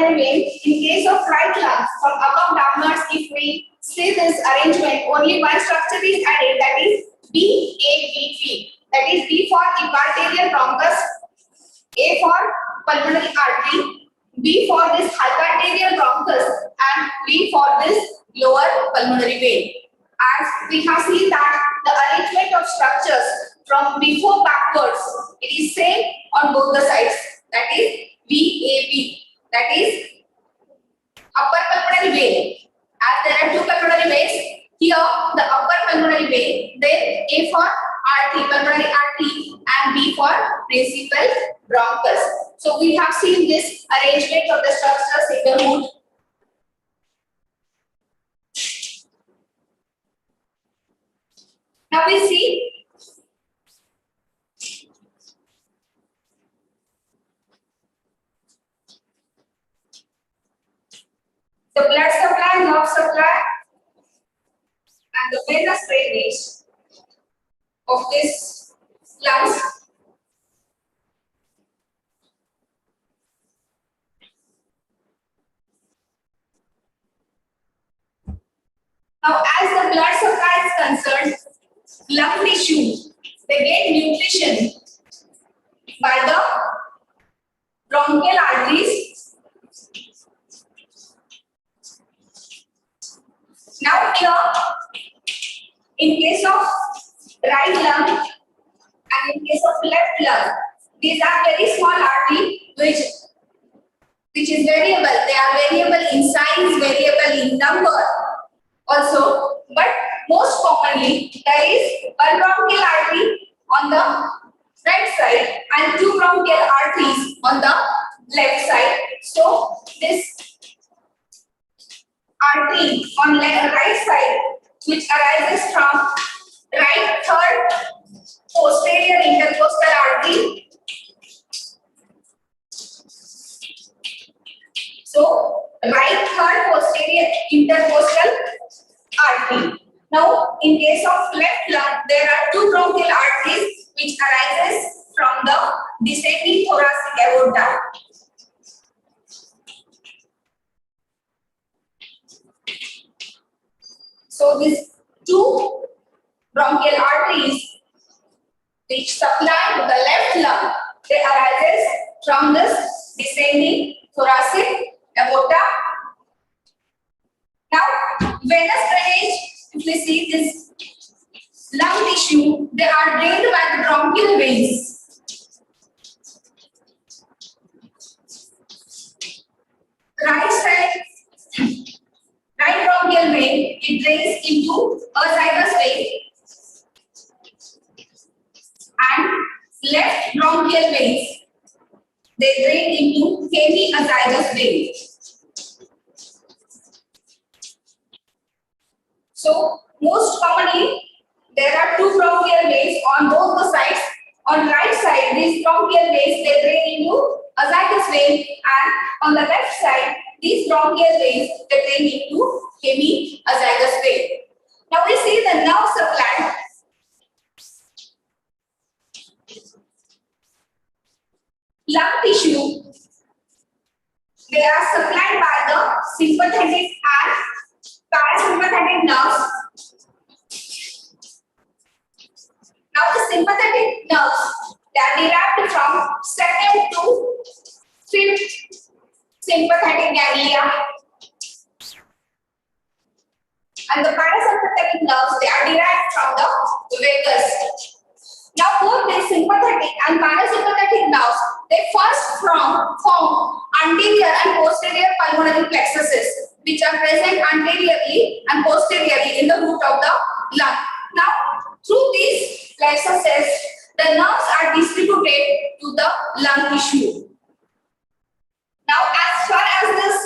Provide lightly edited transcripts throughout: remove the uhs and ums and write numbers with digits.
pulmonary vein. In case of right lung, from above downwards, if we see this arrangement, only one structure is added, that is BABV. That is B for epiarterial bronchus, A for pulmonary artery, B for this hyperarterial bronchus, and V for this lower pulmonary vein. As we have seen that the arrangement of structures from before backwards, it is same on both the sides. That is VAB. That is upper pulmonary vein. As there are two pulmonary veins, here the upper pulmonary vein, then A for artery, pulmonary artery, and B for principal bronchus. So we have seen this arrangement of the structures in the root. Now we see the blood supply, nerve supply, and the venous drainage of this lungs. Now, as the blood supply is concerned, lung tissue, they get nutrition by the bronchial arteries. Now here, in case of right lung and in case of left lung, these are very small artery which is variable. They are variable in size, variable in number also, but most commonly there is one bronchial artery on the right side and two bronchial arteries on the left side. So this artery on right side, which arises from right third posterior intercostal artery. So right third posterior intercostal artery. Now, in case of left lung, there are two bronchial arteries which arises from the descending thoracic aorta. So these two bronchial arteries which supply to the left lung, they arises from this descending thoracic aorta. Now, venous drainage, if we see this lung tissue, they are drained by the bronchial veins. Right side, right bronchial vein, it drains into azygous vein, and left bronchial veins, they drain into hemiazygous vein. So most commonly there are two bronchial veins on both the sides. On right side, these bronchial veins, they drain into azygous vein, and on the left side, these bronchial veins, they drain into hemiazygous vein. Now we see the nerve supply. Lung tissue, they are supplied by the sympathetic and parasympathetic nerves. Now the sympathetic nerves, they are derived from second to fifth sympathetic ganglia, and the parasympathetic nerves, they are derived from the vagus. Now both the sympathetic and parasympathetic nerves, they first form anterior and posterior pulmonary plexuses, which are present anteriorly and posteriorly in the root of the lung. Now through these plexuses, the nerves are distributed to the lung tissue. Now as far as this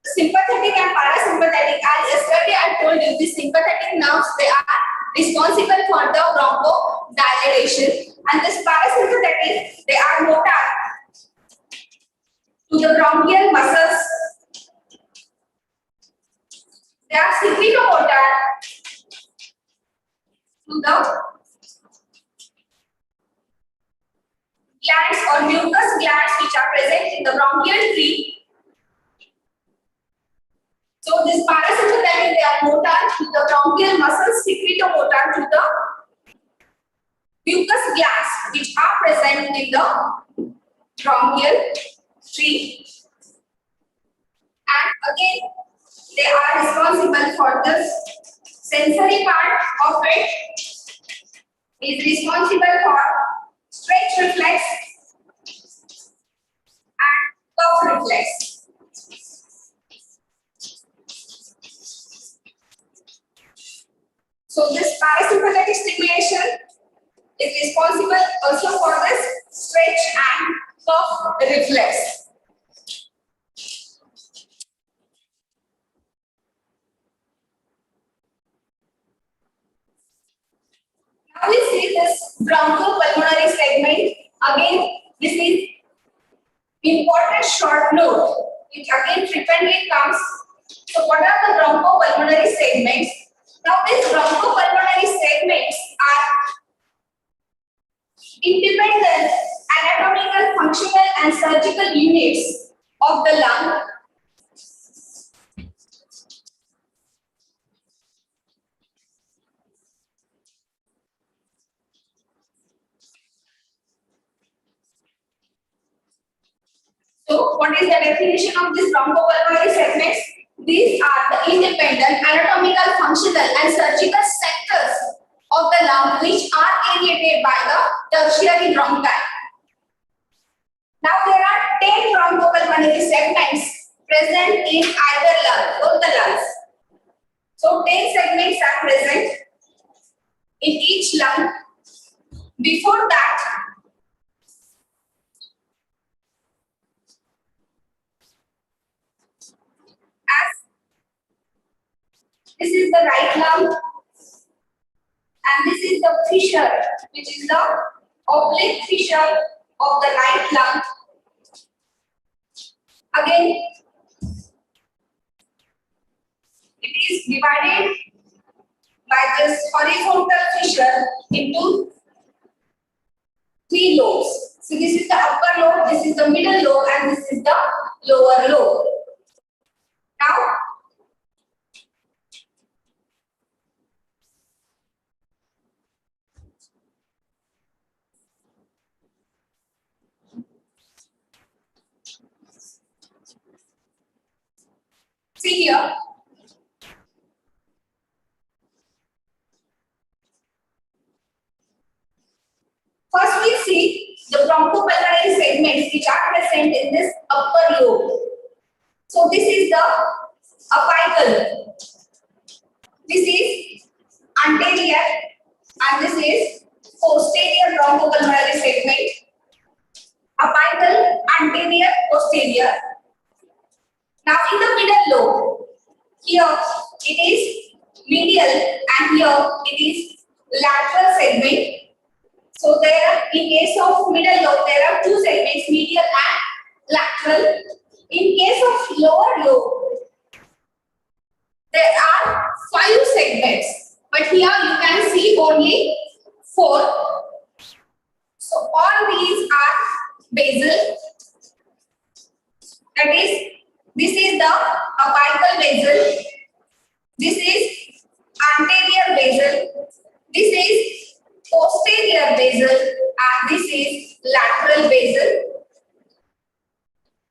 sympathetic and parasympathetic, as yesterday I told you, the sympathetic nerves, they are responsible for the bronchodilation, and this parasympathetic, they are motor to the bronchial muscles. They are secretomotor to the glands or mucus glands which are present in the bronchial tree. So this parasympathetic, they are motor to the bronchial muscles, secretomotor to the mucus glands which are present in the bronchial tree. And again, they are responsible for the sensory part of it. Is responsible for stretch reflex and cough reflex. So this parasympathetic stimulation is responsible also for this stretch and cough reflex. Now we see this bronchopulmonary segment. Again, this is important short note which again frequently comes. So what are the bronchopulmonary segments? Now these bronchopulmonary segments are independent anatomical, functional and surgical units of the lung. So what is the definition of these bronchopulmonary segments? These are the independent anatomical, functional and surgical sectors of the lung which are aerated by the tertiary bronchi. Now there are 10 bronchopulmonary segments present in either lung, both the lungs. So 10 segments are present in each lung. Before that, as this is the right lung and this is the fissure, which is the oblique fissure of the right lung. Again, it is divided by this horizontal fissure into 3 lobes. So this is the upper lobe, this is the middle lobe and this is the lower lobe. Now, see here. First we see the bronchopulmonary segments which are present in this upper lobe. So this is the apical. This is anterior and this is posterior bronchopulmonary segment. Apical, anterior, posterior. Now in the middle lobe, here it is medial and here it is lateral segment. So there, in case of middle lobe, there are 2 segments, medial and lateral. In case of lower lobe, there are 5 segments, but here you can see only 4. So all these are basal. That is, this is the apical basal. This is anterior basal. This is posterior basal and this is lateral basal.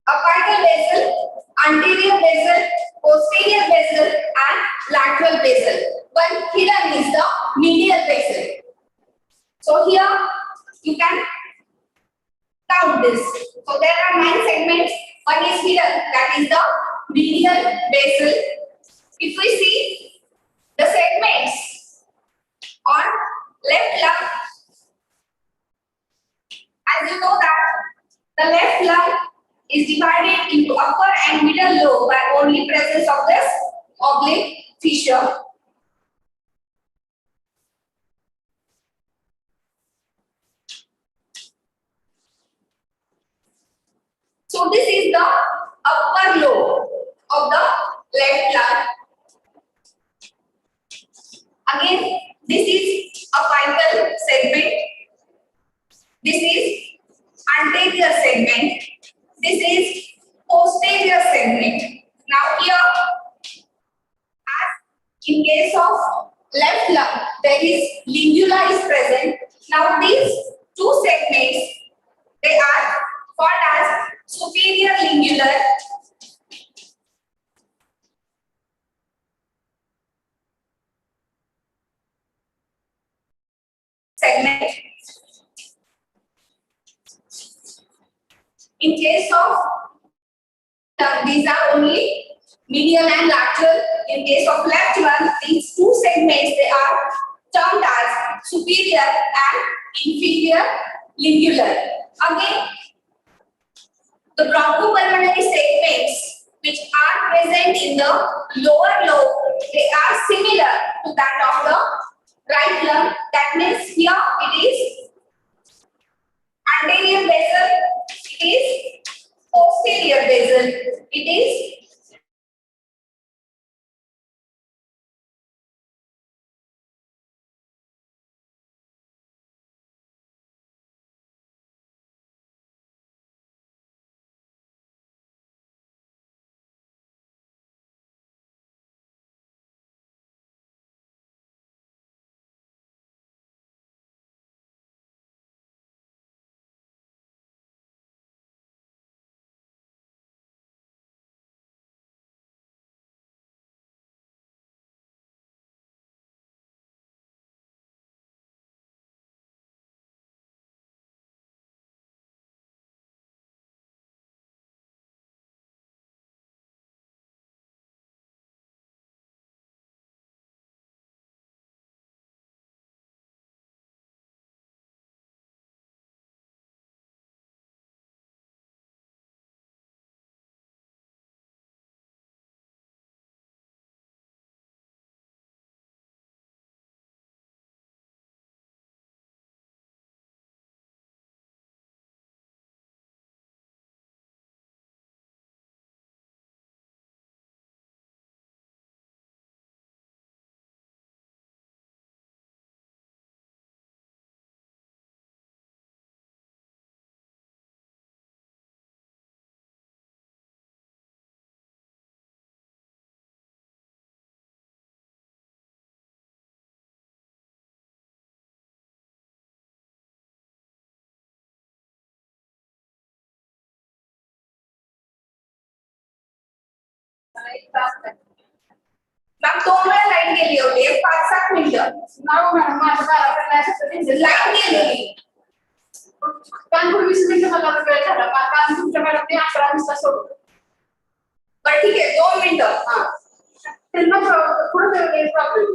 Apical basal, anterior basal, posterior basal and lateral basal. One hidden is the medial basal. So here you can count this. So there are 9 segments. One is hidden, that is the medial basal. If we see the segments on left lung, as you know that the left lung is divided into upper and middle lobe by only presence of this oblique fissure. So this is the upper lobe of the left lung. Again, this is apical segment. This is posterior segment. Now here, as in case of left lung, there is lingula is present. Now these two segments, they are called as superior lingular segment. In case of these are only medial and lateral. In case of left one, these two segments, they are termed as superior and inferior lingular. Again, the bronchopulmonary segments which are present in the lower lobe, they are similar to that of the right lung. That means here it is anterior basal, it is posterior basal, it is ma'am 2 वेळा light गेली होती 5-7 मिनिटं. नाही madam माझं light गेली. काल 20 मिनिटं मला वेळ झाला. काल तुमच्या मॅडमने 11 वाजता सोडलं. बरं ठीक आहे 2 मिनिटं. हां. त्यांना पुढे problem.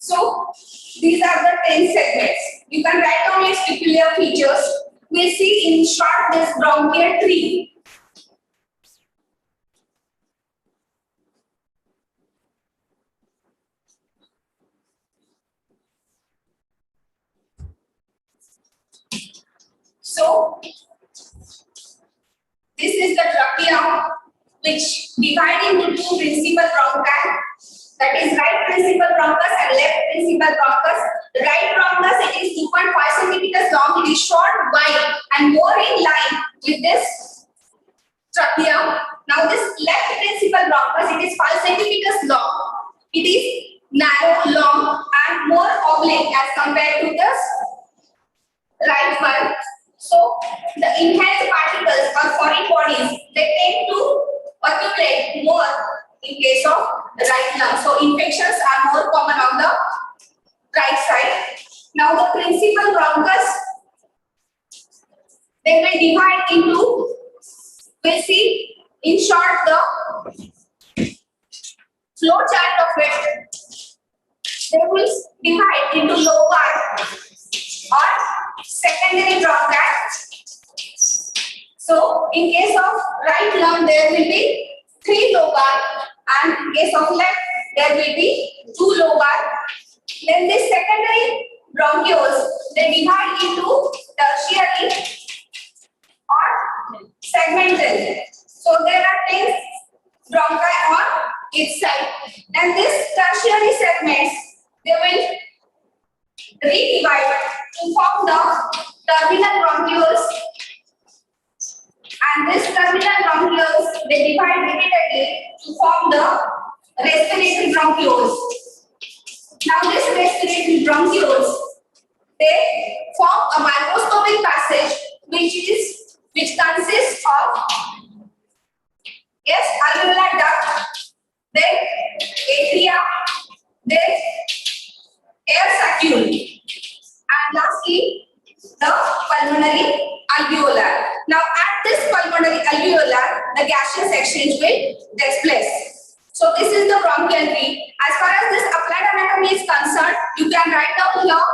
So these are the 10 segments. You can write down its peculiar features. We see in short this bronchial tree. So this is the trachea which divide into two principal bronchi. That is right principal bronchus and left principal bronchus. The right bronchus, it is 2.5 centimeters long. It is short, wide, and more in line with this trachea. Now this left principal bronchus, it is 5 centimeters long. It is narrow, long, and more oblique as compared to this right one. So the inhaled particles or foreign bodies, they tend to accumulate more in case of right lung. So infections are more common on the right side. Now the principal bronchus, they will divide into, we'll see in short the flow chart of it. They will divide into lobar or secondary bronchi. So in case of right lung, there will be 3 lobar, and in case of left, there will be 2 lobar. Then this secondary bronchioles, they divide into tertiary or segmental. So there are 10 bronchi on each side. And this tertiary segments, they will re-divide to form the terminal bronchioles, and this terminal bronchioles they divide repeatedly to form the respiratory bronchioles. Now this respiratory bronchioles they form a microscopic passage which consists of alveolar duct, then atria, then air saccule, and lastly the pulmonary alveolar. Now at this pulmonary alveolar, the gaseous exchange will take place. So this is the bronchial tree. As far as this applied anatomy is concerned, you can write down here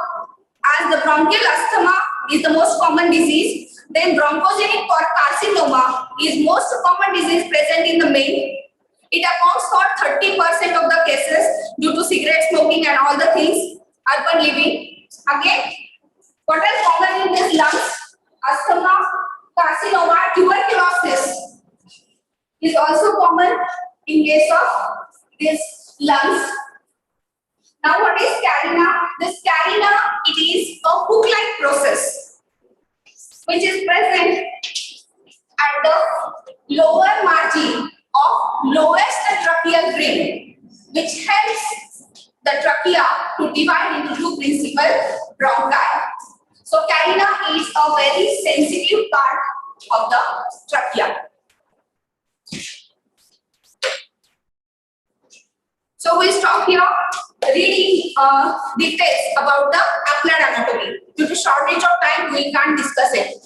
as the bronchial asthma is the most common disease. Then bronchogenic carcinoma is most common disease present in the male. It accounts for 30% of the cases due to cigarette smoking and all the things, urban living. Again, what is common in this lungs? Asthma, carcinoma, tuberculosis is also common in case of this lungs. Now what is carina? This carina, it is a hook-like process which is present at the lower margin of lowest tracheal ring, which helps the trachea to divide into two principal bronchi. So carina is a very sensitive part of the trachea. So we stop here reading details about the applied anatomy. Due to shortage of time, we can't discuss it.